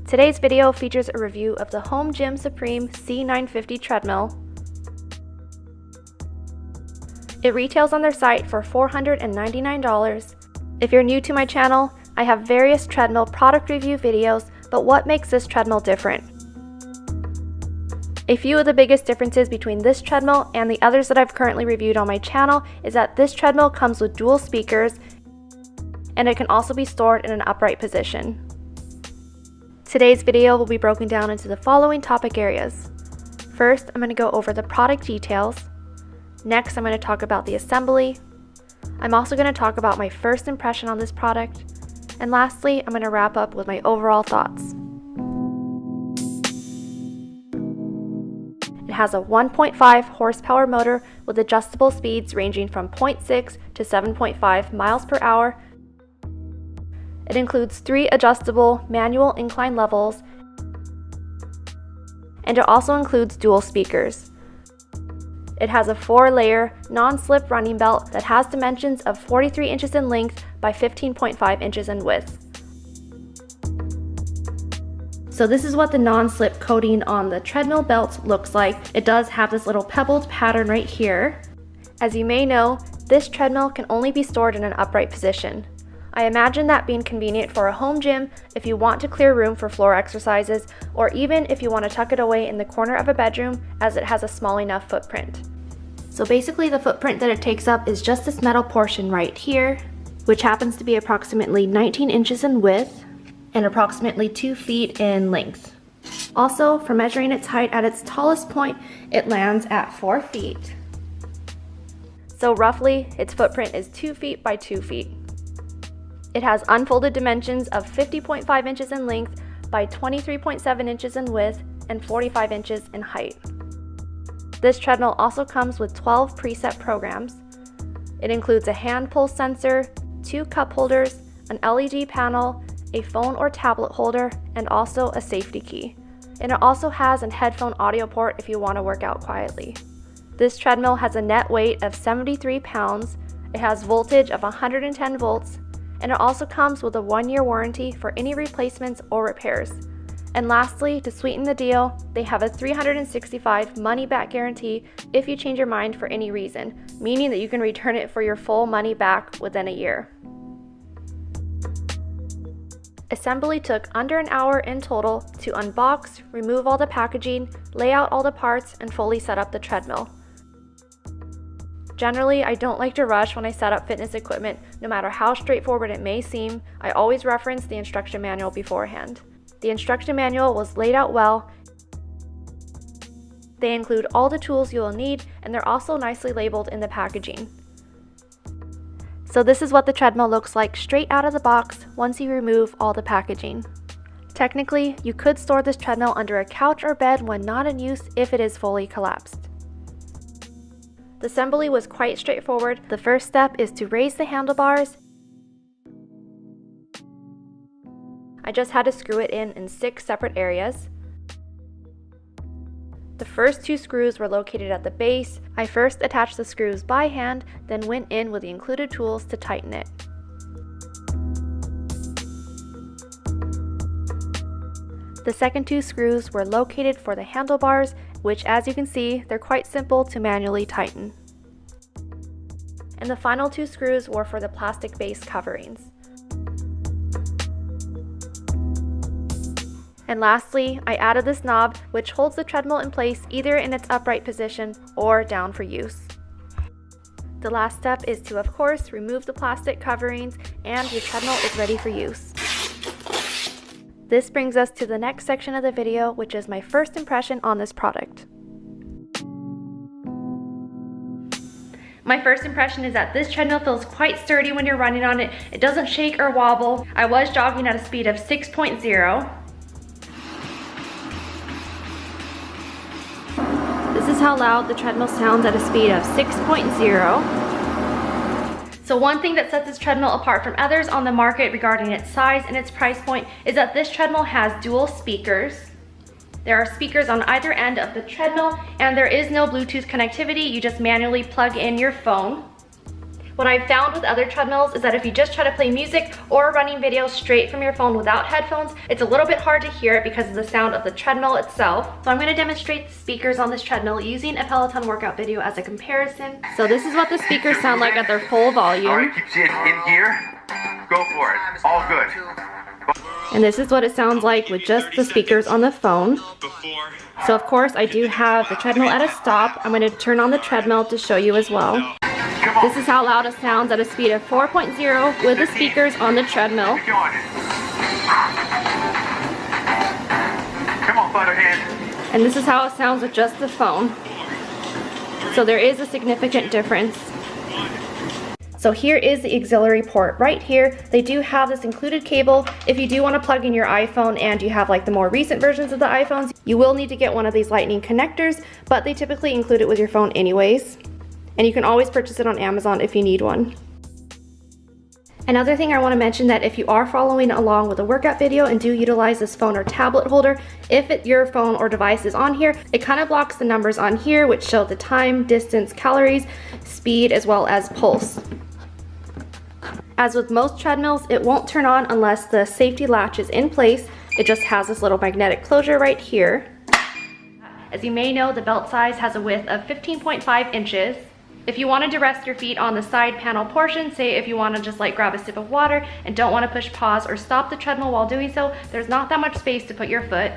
Today's video features a review of the Home Gym Supreme C950 treadmill. It retails on their site for $499. If you're new to my channel, I have various treadmill product review videos, but what makes this treadmill different? A few of the biggest differences between this treadmill and the others that I've currently reviewed on my channel is that this treadmill comes with dual speakers, and it can also be stored in an upright position. Today's video will be broken down into the following topic areas. First, I'm going to go over the product details. Next, I'm going to talk about the assembly. I'm also going to talk about my first impression on this product. And lastly, I'm going to wrap up with my overall thoughts. It has a 1.5 horsepower motor with adjustable speeds ranging from 0.6 to 7.5 miles per hour. It includes 3 adjustable manual incline levels, and it also includes dual speakers. It has a 4-layer non-slip running belt that has dimensions of 43 inches in length by 15.5 inches in width. So this is what the non-slip coating on the treadmill belt looks like. It does have this little pebbled pattern right here. As you may know, this treadmill can only be stored in an upright position. I imagine that being convenient for a home gym if you want to clear room for floor exercises, or even if you want to tuck it away in the corner of a bedroom, as it has a small enough footprint. So basically the footprint that it takes up is just this metal portion right here, which happens to be approximately 19 inches in width and approximately 2 feet in length. Also, for measuring its height at its tallest point, it lands at 4 feet. So roughly, its footprint is 2 feet by 2 feet. It has unfolded dimensions of 50.5 inches in length by 23.7 inches in width and 45 inches in height. This treadmill also comes with 12 preset programs. It includes a hand pulse sensor, 2 cup holders, an LED panel, a phone or tablet holder, and also a safety key. And it also has a headphone audio port if you want to work out quietly. This treadmill has a net weight of 73 pounds, it has voltage of 110 volts, and it also comes with a 1-year warranty for any replacements or repairs. And lastly, to sweeten the deal, they have a 365 money-back guarantee if you change your mind for any reason, meaning that you can return it for your full money back within a year. Assembly took under an hour in total to unbox, remove all the packaging, lay out all the parts, and fully set up the treadmill. Generally, I don't like to rush when I set up fitness equipment, no matter how straightforward it may seem. I always reference the instruction manual beforehand. The instruction manual was laid out well. They include all the tools you will need, and they're also nicely labeled in the packaging. So this is what the treadmill looks like straight out of the box once you remove all the packaging. Technically, you could store this treadmill under a couch or bed when not in use if it is fully collapsed. The assembly was quite straightforward. The first step is to raise the handlebars. I just had to screw it in 6 separate areas. The first 2 screws were located at the base. I first attached the screws by hand, then went in with the included tools to tighten it. The second 2 screws were located for the handlebars, which, as you can see, they're quite simple to manually tighten. And the final 2 screws were for the plastic base coverings. And lastly, I added this knob, which holds the treadmill in place either in its upright position or down for use. The last step is to, of course, remove the plastic coverings, and your treadmill is ready for use. This brings us to the next section of the video, which is my first impression on this product. My first impression is that this treadmill feels quite sturdy when you're running on it. It doesn't shake or wobble. I was jogging at a speed of 6.0. This is how loud the treadmill sounds at a speed of 6.0. So one thing that sets this treadmill apart from others on the market regarding its size and its price point is that this treadmill has dual speakers. There are speakers on either end of the treadmill, and there is no Bluetooth connectivity. You just manually plug in your phone. What I've found with other treadmills is that if you just try to play music or running videos straight from your phone without headphones, it's a little bit hard to hear it because of the sound of the treadmill itself. So I'm going to demonstrate the speakers on this treadmill using a Peloton workout video as a comparison. So this is what the speakers sound like at their full volume. All right, keep seeing in gear. Go for it. All good. And this is what it sounds like with just the speakers on the phone. So of course I do have the treadmill at a stop. I'm going to turn on the treadmill to show you as well. This is how loud it sounds at a speed of 4.0 with the speakers on the treadmill. Come on, Butterhead. And this is how it sounds with just the phone. So there is a significant difference. So here is the auxiliary port right here. They do have this included cable. If you do want to plug in your iPhone and you have like the more recent versions of the iPhones, you will need to get one of these lightning connectors, but they typically include it with your phone anyways. And you can always purchase it on Amazon if you need one. Another thing I want to mention that if you are following along with a workout video and do utilize this phone or tablet holder, if your phone or device is on here, it kind of blocks the numbers on here which show the time, distance, calories, speed, as well as pulse. As with most treadmills, it won't turn on unless the safety latch is in place. It just has this little magnetic closure right here. As you may know, the belt size has a width of 15.5 inches. If you wanted to rest your feet on the side panel portion, say if you want to just like grab a sip of water and don't want to push pause or stop the treadmill while doing so, there's not that much space to put your foot.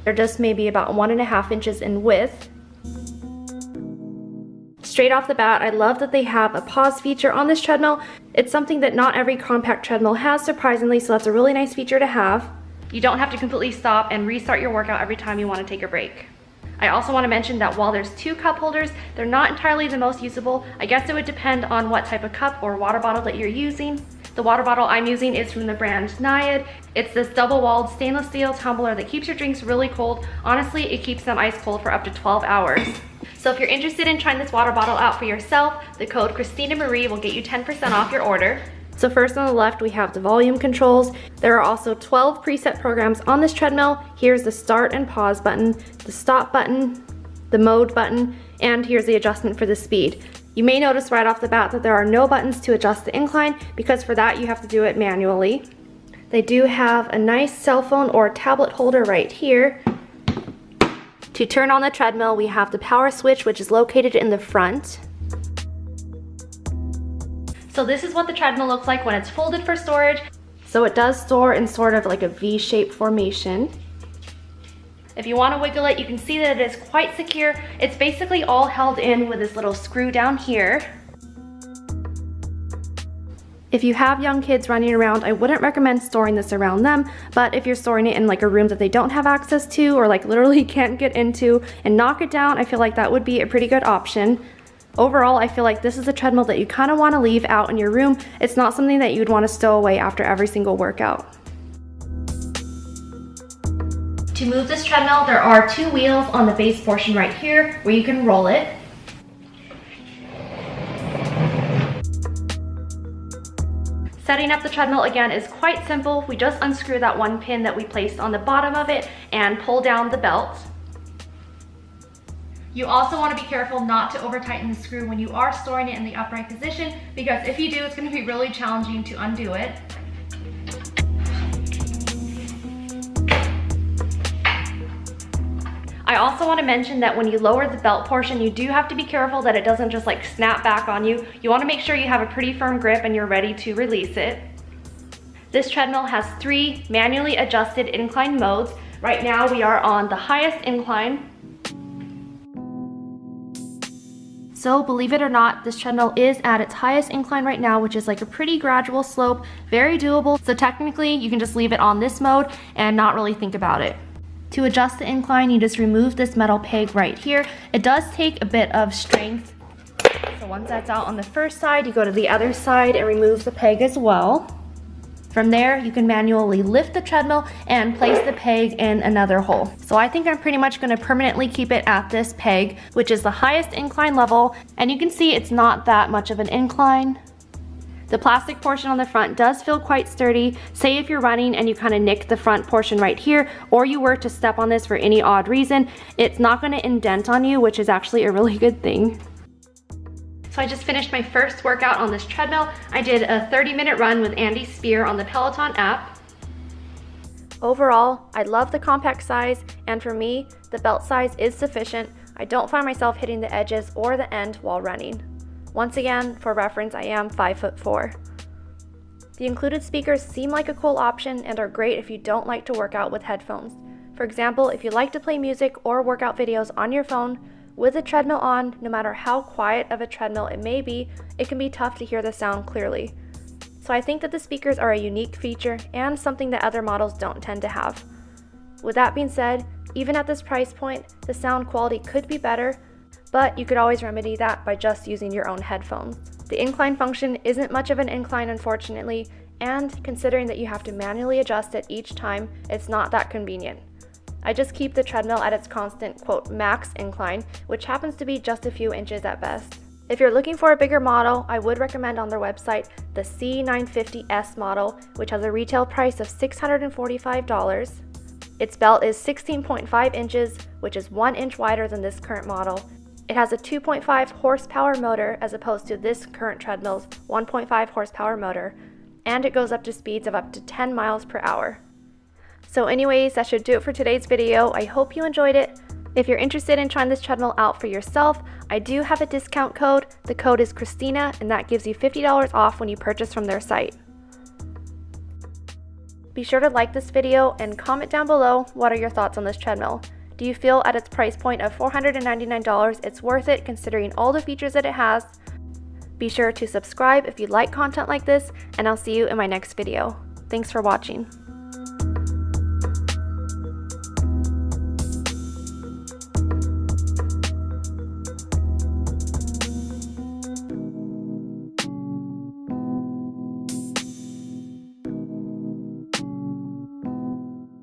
They're just maybe about 1.5 inches in width. Straight off the bat, I love that they have a pause feature on this treadmill. It's something that not every compact treadmill has, surprisingly, so that's a really nice feature to have. You don't have to completely stop and restart your workout every time you want to take a break. I also want to mention that while there's 2 cup holders, they're not entirely the most usable. I guess it would depend on what type of cup or water bottle that you're using. The water bottle I'm using is from the brand Naiad. It's this double-walled stainless steel tumbler that keeps your drinks really cold. Honestly, it keeps them ice cold for up to 12 hours. So if you're interested in trying this water bottle out for yourself, the code Christina Marie will get you 10% off your order. So first on the left, we have the volume controls. There are also 12 preset programs on this treadmill. Here's the start and pause button, the stop button, the mode button, and here's the adjustment for the speed. You may notice right off the bat that there are no buttons to adjust the incline because for that you have to do it manually. They do have a nice cell phone or tablet holder right here. To turn on the treadmill, we have the power switch, which is located in the front. So this is what the treadmill looks like when it's folded for storage. So it does store in sort of like a V-shaped formation. If you want to wiggle it, you can see that it is quite secure. It's basically all held in with this little screw down here. If you have young kids running around, I wouldn't recommend storing this around them, but if you're storing it in like a room that they don't have access to or like literally can't get into and knock it down, I feel like that would be a pretty good option. Overall, I feel like this is a treadmill that you kind of want to leave out in your room. It's not something that you'd want to stow away after every single workout. To move this treadmill, there are 2 wheels on the base portion right here where you can roll it. Setting up the treadmill again is quite simple. We just unscrew that 1 pin that we placed on the bottom of it and pull down the belt. You also want to be careful not to over tighten the screw when you are storing it in the upright position, because if you do, it's going to be really challenging to undo it. I also want to mention that when you lower the belt portion, you do have to be careful that it doesn't just like snap back on you. You want to make sure you have a pretty firm grip and you're ready to release it. This treadmill has 3 manually adjusted incline modes. Right now we are on the highest incline. So believe it or not, this treadmill is at its highest incline right now, which is like a pretty gradual slope, very doable. So technically you can just leave it on this mode and not really think about it. To adjust the incline, you just remove this metal peg right here. It does take a bit of strength. So once that's out on the first side, you go to the other side and remove the peg as well. From there, you can manually lift the treadmill and place the peg in another hole. So I think I'm pretty much going to permanently keep it at this peg, which is the highest incline level. And you can see it's not that much of an incline. The plastic portion on the front does feel quite sturdy. Say if you're running and you kind of nick the front portion right here, or you were to step on this for any odd reason, it's not going to indent on you, which is actually a really good thing. So I just finished my first workout on this treadmill. I did a 30-minute run with Andy Spear on the Peloton app. Overall, I love the compact size, and for me, the belt size is sufficient. I don't find myself hitting the edges or the end while running. Once again, for reference, I am 5'4". The included speakers seem like a cool option and are great if you don't like to work out with headphones. For example, if you like to play music or work out videos on your phone, with a treadmill on, no matter how quiet of a treadmill it may be, it can be tough to hear the sound clearly. So I think that the speakers are a unique feature and something that other models don't tend to have. With that being said, even at this price point, the sound quality could be better, but you could always remedy that by just using your own headphones. The incline function isn't much of an incline, unfortunately, and considering that you have to manually adjust it each time, it's not that convenient. I just keep the treadmill at its constant, quote, max incline, which happens to be just a few inches at best. If you're looking for a bigger model, I would recommend on their website the C950S model, which has a retail price of $645. Its belt is 16.5 inches, which is 1 inch wider than this current model. It has a 2.5 horsepower motor as opposed to this current treadmill's 1.5 horsepower motor, and it goes up to speeds of up to 10 miles per hour. So anyways, that should do it for today's video. I hope you enjoyed it. If you're interested in trying this treadmill out for yourself, I do have a discount code. The code is Christina, and that gives you $50 off when you purchase from their site. Be sure to like this video and comment down below what are your thoughts on this treadmill. Do you feel at its price point of $499 it's worth it considering all the features that it has? Be sure to subscribe if you like content like this, and I'll see you in my next video. Thanks for watching.